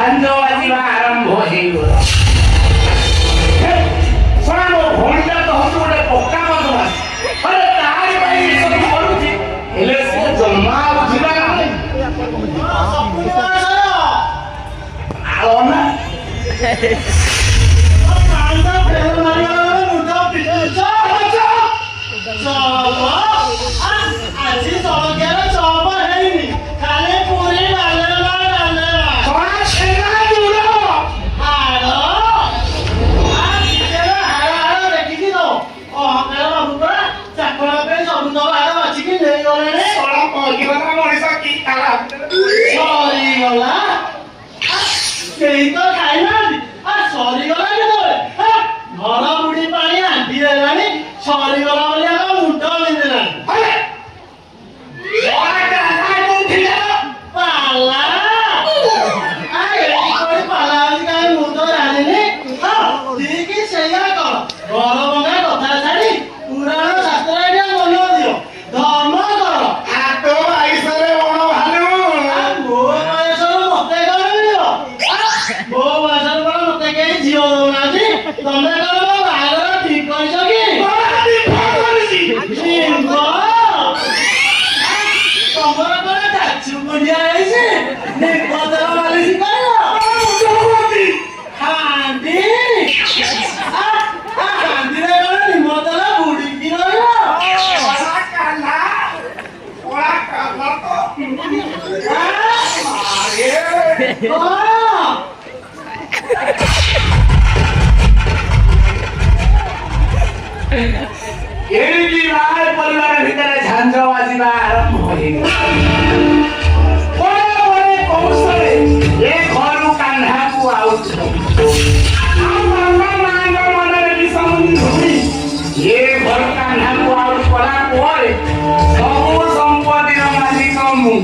ଝାଞ୍ଜ ବାଜିବା ଆରମ୍ଭ ହେଇଗଲା। ଶୁଣ ମୋ ଭଉଣୀଟା ତ ହଉଛି ଗୋଟେ ପକ୍କା ବଦମାସ। ଆରେ ତାରି ପାଇଁ ଏସବୁ କରୁଛି, ହେଲେ ସେ ଜମା ବୁଝିଲା ନାହିଁ। ଆଳ ନା ଆଜି ସଳଖିଆର ଚପ ହେଇନି, ଖାଲି ପୁରୀ ଡାଲେମା ହାଡ଼ ଦେଖିକି ତ ଅହଙ୍କାର ବାବୁ ପରା ଚାକର ପାଇଁ ସବୁ ତ ହାଡ଼ ବାଛିକି ନେଇଗଲେଣି। ସରିଗଲା କେହି ତ ଖାଇନାହାନ୍ତି, ସରିଗଲା କେତେବେଳେ? ଘର ବୁଢୀ ପାଣି ଆଣ୍ଟି ହେଲାଣି, ସରିଗଲା ବୋଲି ଆମ ମୁଣ୍ଡ ବିନ୍ଧିଲାଣି। ପାଲା ପାଲା ହଉଛି କାହିଁ ମୁଁ ତ ଜାଣିନି। ଠିକ ସେଇଆ କର, ଘର ଭଙ୍ଗା କଥା ଛାଡି ପୁରାଣ ଶାସ୍ତ୍ର ଏଇଟା ମନ ଦିଅ, ଧର୍ମ କର। ମୋ ବୟସରୁ ମତେ କଣ ମିଳିବ? ମୋ ବୟସରୁ କଣ ମତେ କେହି ଝିଅ ଦଉନାହାନ୍ତି? ତମେ କଣ ମୋ ବାହାଘର ଠିକ କରିଛ କି? ତମର କଣ ଚାଚୁ କୁଣ୍ଡିଆ ହେଇଛି? ନିର୍ବନ୍ଧର ମାଲିସ କରିବ? ହାଣ୍ଡି ହାଣ୍ଡିରେ କଣ ନିର୍ବନ୍ଧର ବୁଡିକି ରହିବ? ଏଣିକି ବାହାର ପରିବାର ଭିତରେ ଝାଞ୍ଜ ବାଜିବା ଆରମ୍ଭ ହେଇଗଲା। ବଡ଼େ କୌଶଳେ ଏ ଘରୁ କାହ୍ନାକୁ ଆଉଛନ୍ତି। ଆଉ ବାପା ମାଙ୍କ ମନରେ ବି ସମୁଧି ଏ ଘରୁ କାହ୍ନାକୁ ଆଉଟ କଲା ପରେ ସବୁ ସମ୍ପତ୍ତିର ମାଲିକ ମୁଁ।